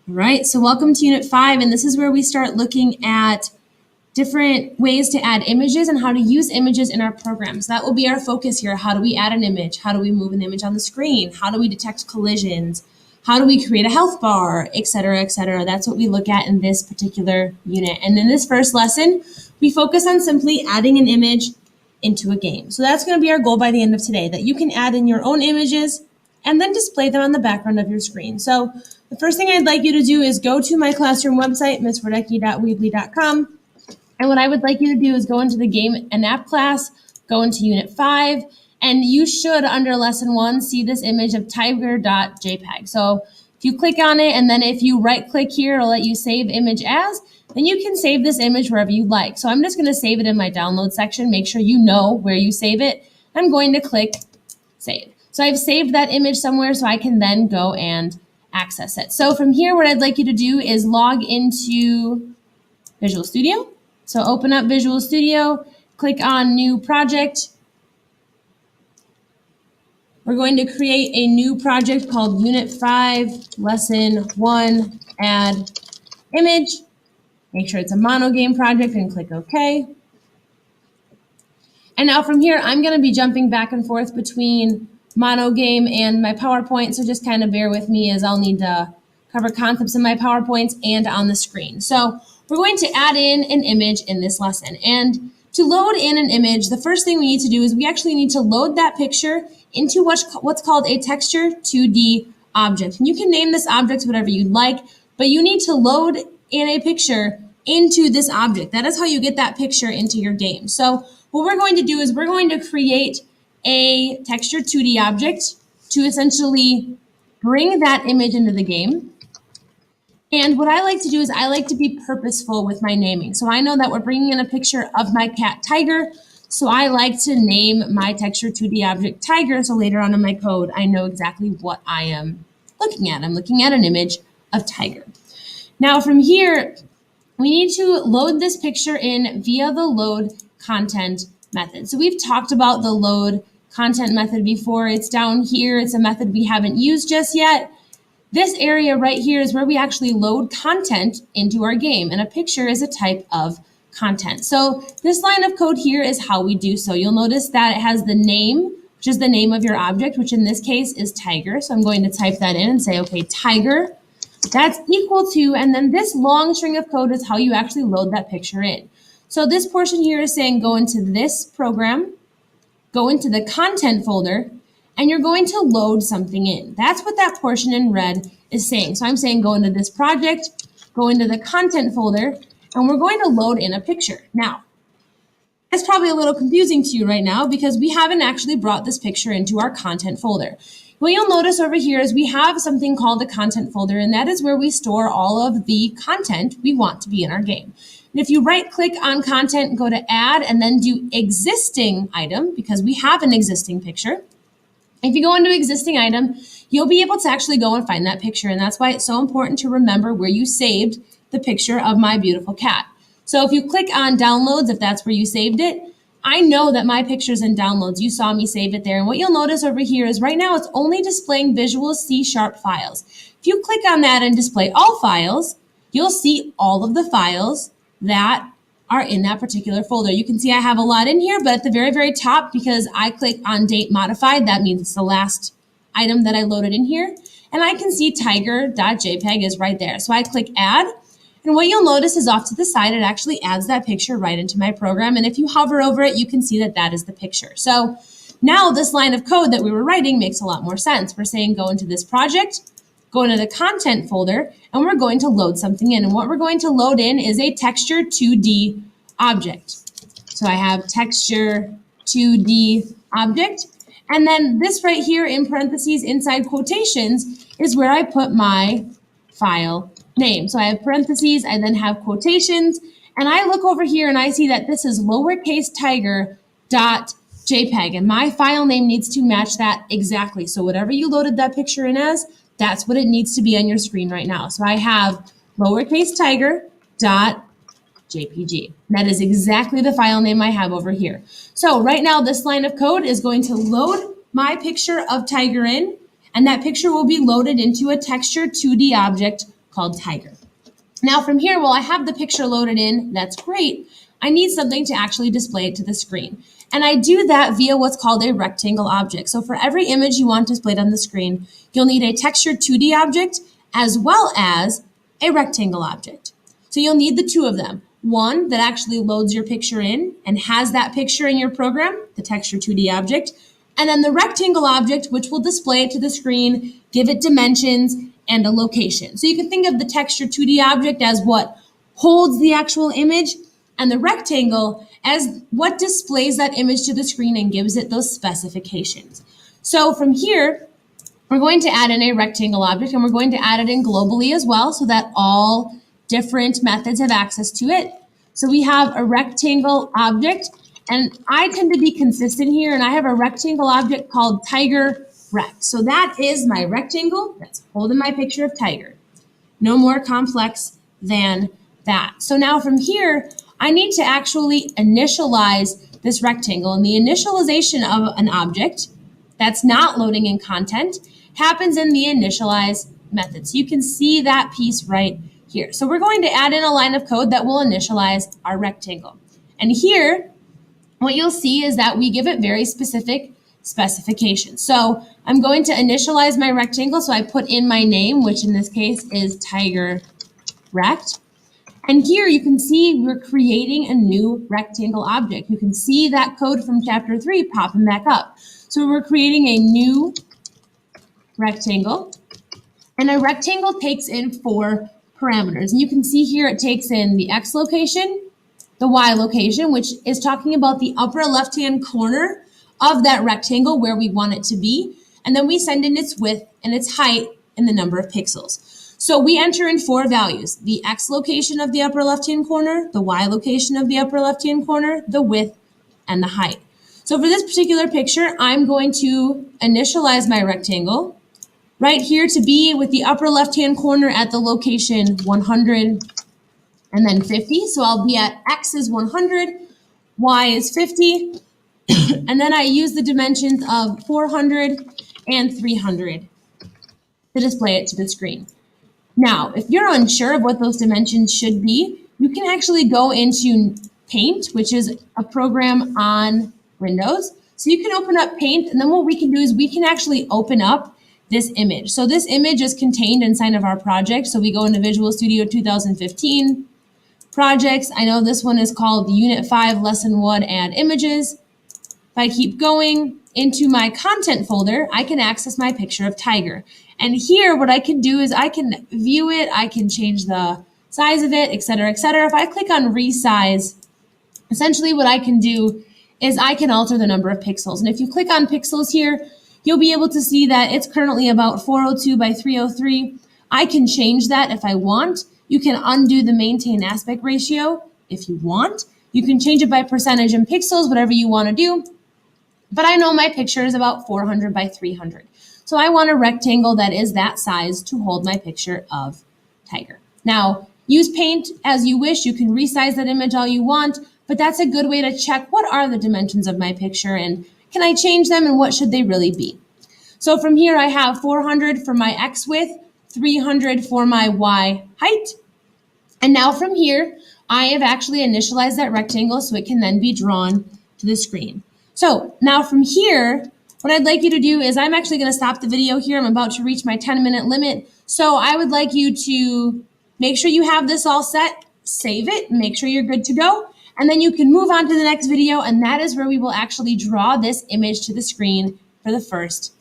All right, so welcome to Unit 5, and this is where we start looking at different ways to add images and how to use images in our programs. That will be our focus here. How do we add an image? How do we move an image on the screen? How do we detect collisions? How do we create a health bar, et cetera, et cetera? That's what we look at in this particular unit. And in this first lesson, we focus on simply adding an image into a game. So that's going to be our goal by the end of today, that you can add in your own images and then display them on the background of your screen. So the first thing I'd like you to do is go to my classroom website, misswardecki.weebly.com. And what I would like you to do is go into the game and app class, go into Unit 5, and you should, under Lesson 1, see this image of tiger.jpg. So if you click on it, and then if you right-click here, it'll let you save image as, then you can save this image wherever you'd like. So I'm just going to save it in my download section. Make sure you know where you save it. I'm going to click Save. So I've saved that image somewhere so I can then go and access it. So from here, what I'd like you to do is log into Visual Studio. So open up Visual Studio, click on New Project. We're going to create a new project called Unit 5, Lesson 1, Add Image. Make sure it's a mono game project and click OK. And now from here, I'm going to be jumping back and forth between mono game and my PowerPoint, so just kind of bear with me as I'll need to cover concepts in my PowerPoints and on the screen. So we're going to add in an image in this lesson. And to load in an image, the first thing we need to do is we actually need to load that picture into what's called a texture 2D object. And you can name this object whatever you'd like, but you need to load in a picture into this object. That is how you get that picture into your game. So what we're going to do is we're going to create a texture 2D object to essentially bring that image into the game. And what I like to do is I like to be purposeful with my naming. So I know that we're bringing in a picture of my cat Tiger. So I like to name my texture 2D object Tiger. So later on in my code, I know exactly what I am looking at. I'm looking at an image of Tiger. Now from here, we need to load this picture in via the load content method. So we've talked about the load content method before. It's down here. It's a method we haven't used just yet. This area right here is where we actually load content into our game, and a picture is a type of content. So this line of code here is how we do so. You'll notice that it has the name, which is the name of your object, which in this case is Tiger. So I'm going to type that in and say, okay, Tiger, that's equal to, and then this long string of code is how you actually load that picture in. So this portion here is saying go into this program, go into the content folder, and you're going to load something in. That's what that portion in red is saying. So I'm saying go into this project, go into the content folder, and we're going to load in a picture. Now, that's probably a little confusing to you right now because we haven't actually brought this picture into our content folder. What you'll notice over here is we have something called a content folder, and that is where we store all of the content we want to be in our game. And if you right-click on content, go to add, and then do existing item, because we have an existing picture. If you go into existing item, you'll be able to actually go and find that picture, and that's why it's so important to remember where you saved the picture of my beautiful cat. So if you click on downloads, if that's where you saved it, I know that my picture's in downloads. You saw me save it there. And what you'll notice over here is right now it's only displaying Visual C# files. If you click on that and display all files, you'll see all of the files that are in that particular folder. You can see I have a lot in here, but at the very, very top, because I click on date modified, that means it's the last item that I loaded in here. And I can see tiger.jpg is right there. So I click add. And what you'll notice is off to the side, it actually adds that picture right into my program. And if you hover over it, you can see that that is the picture. So now this line of code that we were writing makes a lot more sense. We're saying go into this project, go into the content folder, and we're going to load something in. And what we're going to load in is a texture 2D object. So I have texture 2D object. And then this right here in parentheses inside quotations is where I put my file name. So I have parentheses, I then have quotations, and I look over here and I see that this is lowercase tiger.jpg, and my file name needs to match that exactly. So whatever you loaded that picture in as, that's what it needs to be on your screen right now. So I have lowercase tiger.jpg. That is exactly the file name I have over here. So right now this line of code is going to load my picture of Tiger in, and that picture will be loaded into a texture 2D object called tiger. Now from here, while I have the picture loaded in, that's great. I need something to actually display it to the screen. And I do that via what's called a rectangle object. So for every image you want displayed on the screen, you'll need a textured 2D object as well as a rectangle object. So you'll need the two of them. One that actually loads your picture in and has that picture in your program, the textured 2D object, and then the rectangle object, which will display it to the screen, give it dimensions, and a location. So you can think of the texture 2D object as what holds the actual image, and the rectangle as what displays that image to the screen and gives it those specifications. So from here, we're going to add in a rectangle object, and we're going to add it in globally as well so that all different methods have access to it. So we have a rectangle object, and I tend to be consistent here, and I have a rectangle object called tiger rect. So that is my rectangle that's holding my picture of tiger. No more complex than that. So now from here, I need to actually initialize this rectangle, and the initialization of an object that's not loading in content happens in the initialize method. So you can see that piece right here. So we're going to add in a line of code that will initialize our rectangle. And here, what you'll see is that we give it very specific specifications. So I'm going to initialize my rectangle. So I put in my name, which in this case is tiger rect. And here you can see we're creating a new rectangle object. You can see that code from chapter 3 popping back up. So we're creating a new rectangle, and a rectangle takes in 4 parameters. And you can see here it takes in the X location, the Y location, which is talking about the upper left-hand corner of that rectangle where we want it to be. And then we send in its width and its height and the number of pixels. So we enter in 4 values: the X location of the upper left-hand corner, the Y location of the upper left-hand corner, the width, and the height. So for this particular picture, I'm going to initialize my rectangle right here to be with the upper left-hand corner at the location 100 and then 50. So I'll be at X is 100, Y is 50, and then I use the dimensions of 400 and 300 to display it to the screen. Now, if you're unsure of what those dimensions should be, you can actually go into Paint, which is a program on Windows. So you can open up Paint, and then what we can do is we can actually open up this image. So this image is contained inside of our project. So we go into Visual Studio 2015, Projects. I know this one is called Unit 5, Lesson 1, Add Images. If I keep going into my content folder, I can access my picture of tiger. And here, what I can do is I can view it, I can change the size of it, etc., etc. If I click on resize, essentially what I can do is I can alter the number of pixels. And if you click on pixels here, you'll be able to see that it's currently about 402 by 303. I can change that if I want. You can undo the maintain aspect ratio if you want. You can change it by percentage in pixels, whatever you want to do. But I know my picture is about 400 by 300. So I want a rectangle that is that size to hold my picture of tiger. Now, use Paint as you wish. You can resize that image all you want, but that's a good way to check what are the dimensions of my picture and can I change them and what should they really be. So from here, I have 400 for my X width, 300 for my Y height. And now from here, I have actually initialized that rectangle so it can then be drawn to the screen. So now from here, what I'd like you to do is I'm actually going to stop the video here. I'm about to reach my 10-minute limit. So I would like you to make sure you have this all set, save it, make sure you're good to go, and then you can move on to the next video, and that is where we will actually draw this image to the screen for the first